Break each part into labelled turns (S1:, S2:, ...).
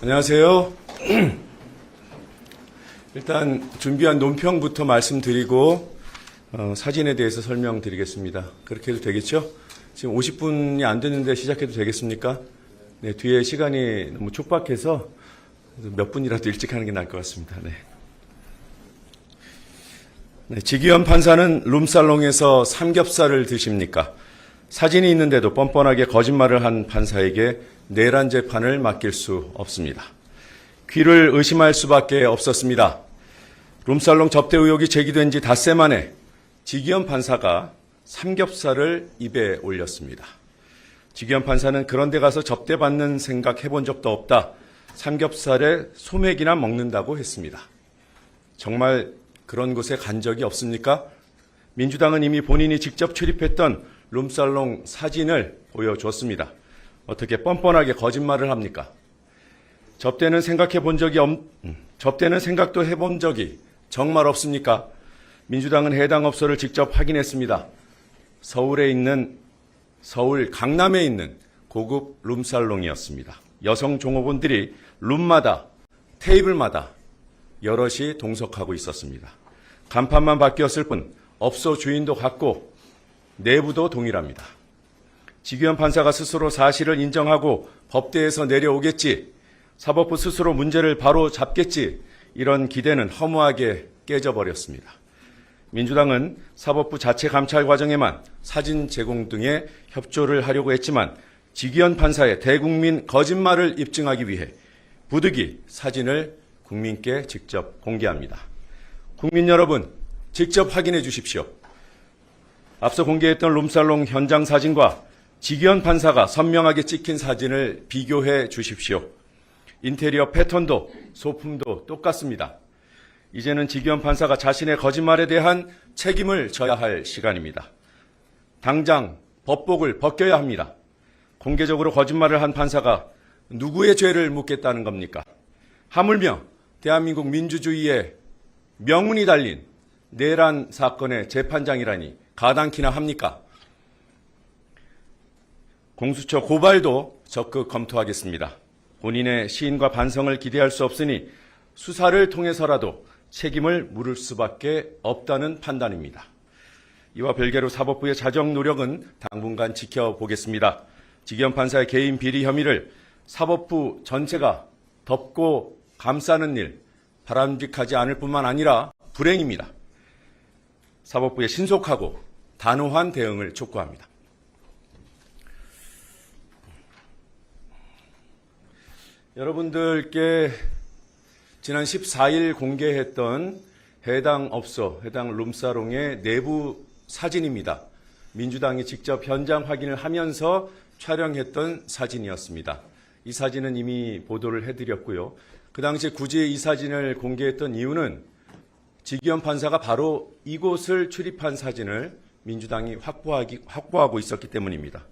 S1: 안녕하세요. 일단 준비한 논평부터 말씀드리고 사진에 대해서 설명드리겠습니다. 그렇게 해도 되겠죠? 지금 50분이 안 됐는데 시작해도 되겠습니까? 네, 뒤에 시간이 너무 촉박해서 몇 분이라도 일찍 하는 게 나을 것 같습니다. 네. 네, 지기현 판사는 룸살롱에서 삼겹살을 드십니까? 사진이 있는데도 뻔뻔하게 거짓말을 한 판사에게 내란 재판을 맡길 수 없습니다. 귀를 의심할 수밖에 없었습니다. 룸살롱 접대 의혹이 제기된 지 닷새 만에 지기현 판사가 삼겹살을 입에 올렸습니다. 지기현 판사는 그런 데 가서 접대받는 생각 해본 적도 없다. 삼겹살에 소맥이나 먹는다고 했습니다. 정말 그런 곳에 간 적이 없습니까? 민주당은 이미 본인이 직접 출입했던 룸살롱 사진을 보여줬습니다. 어떻게 뻔뻔하게 거짓말을 합니까? 접대는 생각도 해본 적이 정말 없습니까? 민주당은 해당 업소를 직접 확인했습니다. 서울 강남에 있는 고급 룸살롱이었습니다. 여성 종업원들이 룸마다 테이블마다 여럿이 동석하고 있었습니다. 간판만 바뀌었을 뿐 업소 주인도 같고 내부도 동일합니다. 지기현 판사가 스스로 사실을 인정하고 법대에서 내려오겠지, 사법부 스스로 문제를 바로 잡겠지, 이런 기대는 허무하게 깨져버렸습니다. 민주당은 사법부 자체 감찰 과정에만 사진 제공 등의 협조를 하려고 했지만 지기현 판사의 대국민 거짓말을 입증하기 위해 부득이 사진을 국민께 직접 공개합니다. 국민 여러분, 직접 확인해 주십시오. 앞서 공개했던 룸살롱 현장 사진과 지기현 판사가 선명하게 찍힌 사진을 비교해 주십시오. 인테리어 패턴도 소품도 똑같습니다. 이제는 지기현 판사가 자신의 거짓말에 대한 책임을 져야 할 시간입니다. 당장 법복을 벗겨야 합니다. 공개적으로 거짓말을 한 판사가 누구의 죄를 묻겠다는 겁니까? 하물며 대한민국 민주주의의 명운이 달린 내란 사건의 재판장이라니 가당키나 합니까? 공수처 고발도 적극 검토하겠습니다. 본인의 시인과 반성을 기대할 수 없으니 수사를 통해서라도 책임을 물을 수밖에 없다는 판단입니다. 이와 별개로 사법부의 자정 노력은 당분간 지켜보겠습니다. 지기현 판사의 개인 비리 혐의를 사법부 전체가 덮고 감싸는 일 바람직하지 않을 뿐만 아니라 불행입니다. 사법부의 신속하고 단호한 대응을 촉구합니다. 여러분들께 지난 14일 공개했던 해당 업소, 해당 룸살롱의 내부 사진입니다. 민주당이 직접 현장 확인을 하면서 촬영했던 사진이었습니다. 이 사진은 이미 보도를 해드렸고요. 그 당시에 굳이 이 사진을 공개했던 이유는 지기현 판사가 바로 이곳을 출입한 사진을 민주당이 확보하고 있었기 때문입니다.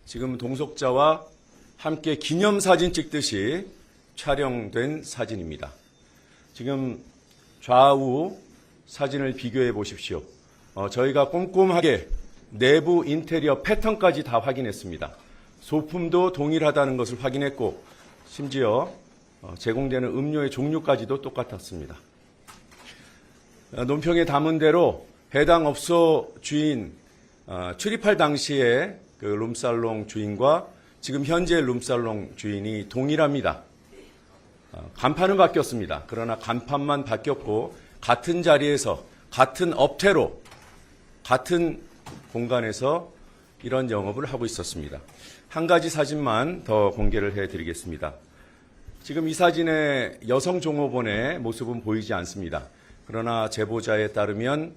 S1: 지금 동석자와 함께 기념사진 찍듯이 촬영된 사진입니다. 지금 좌우 사진을 비교해 보십시오. 저희가 꼼꼼하게 내부 인테리어 패턴까지 다 확인했습니다. 소품도 동일하다는 것을 확인했고 심지어 제공되는 음료의 종류까지도 똑같았습니다. 논평에 담은 대로 해당 업소 주인, 출입할 당시에 그 룸살롱 주인과 지금 현재 룸살롱 주인이 동일합니다. 간판은 바뀌었습니다. 그러나 간판만 바뀌었고 같은 자리에서 같은 업태로 같은 공간에서 이런 영업을 하고 있었습니다. 한 가지 사진만 더 공개를 해드리겠습니다. 지금 이 사진의 여성 종업원의 모습은 보이지 않습니다. 그러나 제보자에 따르면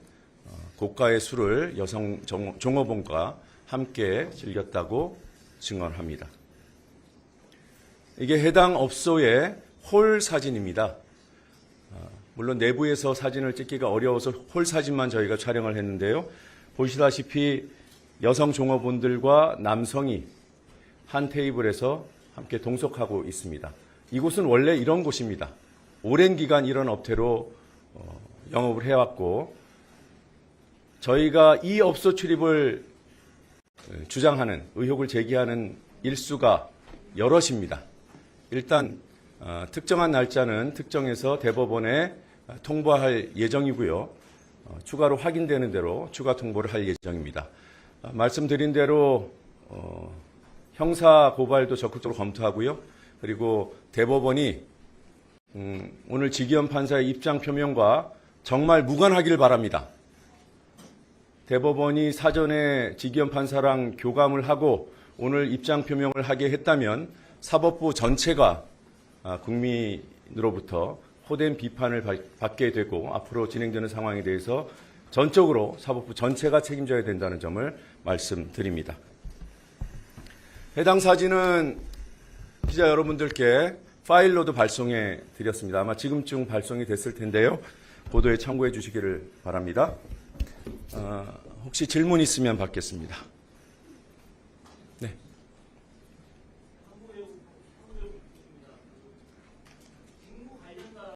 S1: 고가의 술을 여성 종업원과 함께 즐겼다고 증언합니다. 이게 해당 업소의 홀 사진입니다. 물론 내부에서 사진을 찍기가 어려워서 홀 사진만 저희가 촬영을 했는데요. 보시다시피 여성 종업원들과 남성이 한 테이블에서 함께 동석하고 있습니다. 이곳은 원래 이런 곳입니다. 오랜 기간 이런 업태로 영업을 해왔고 저희가 이 업소 출입을 주장하는 의혹을 제기하는 일수가 여럿입니다. 일단 특정한 날짜는 특정해서 대법원에 통보할 예정이고요. 추가로 확인되는 대로 추가 통보를 할 예정입니다. 말씀드린 대로 형사 고발도 적극적으로 검토하고요. 그리고 대법원이 오늘 지기현 판사의 입장 표명과 정말 무관하기를 바랍니다. 대법원이 사전에 지기현 판사랑 교감을 하고 오늘 입장 표명을 하게 했다면 사법부 전체가 국민으로부터 호된 비판을 받게 되고 앞으로 진행되는 상황에 대해서 전적으로 사법부 전체가 책임져야 된다는 점을 말씀드립니다. 해당 사진은 기자 여러분들께 파일로도 발송해 드렸습니다. 아마 지금쯤 발송이 됐을 텐데요. 보도에 참고해 주시기를 바랍니다. 혹시 질문 있으면 받겠습니다.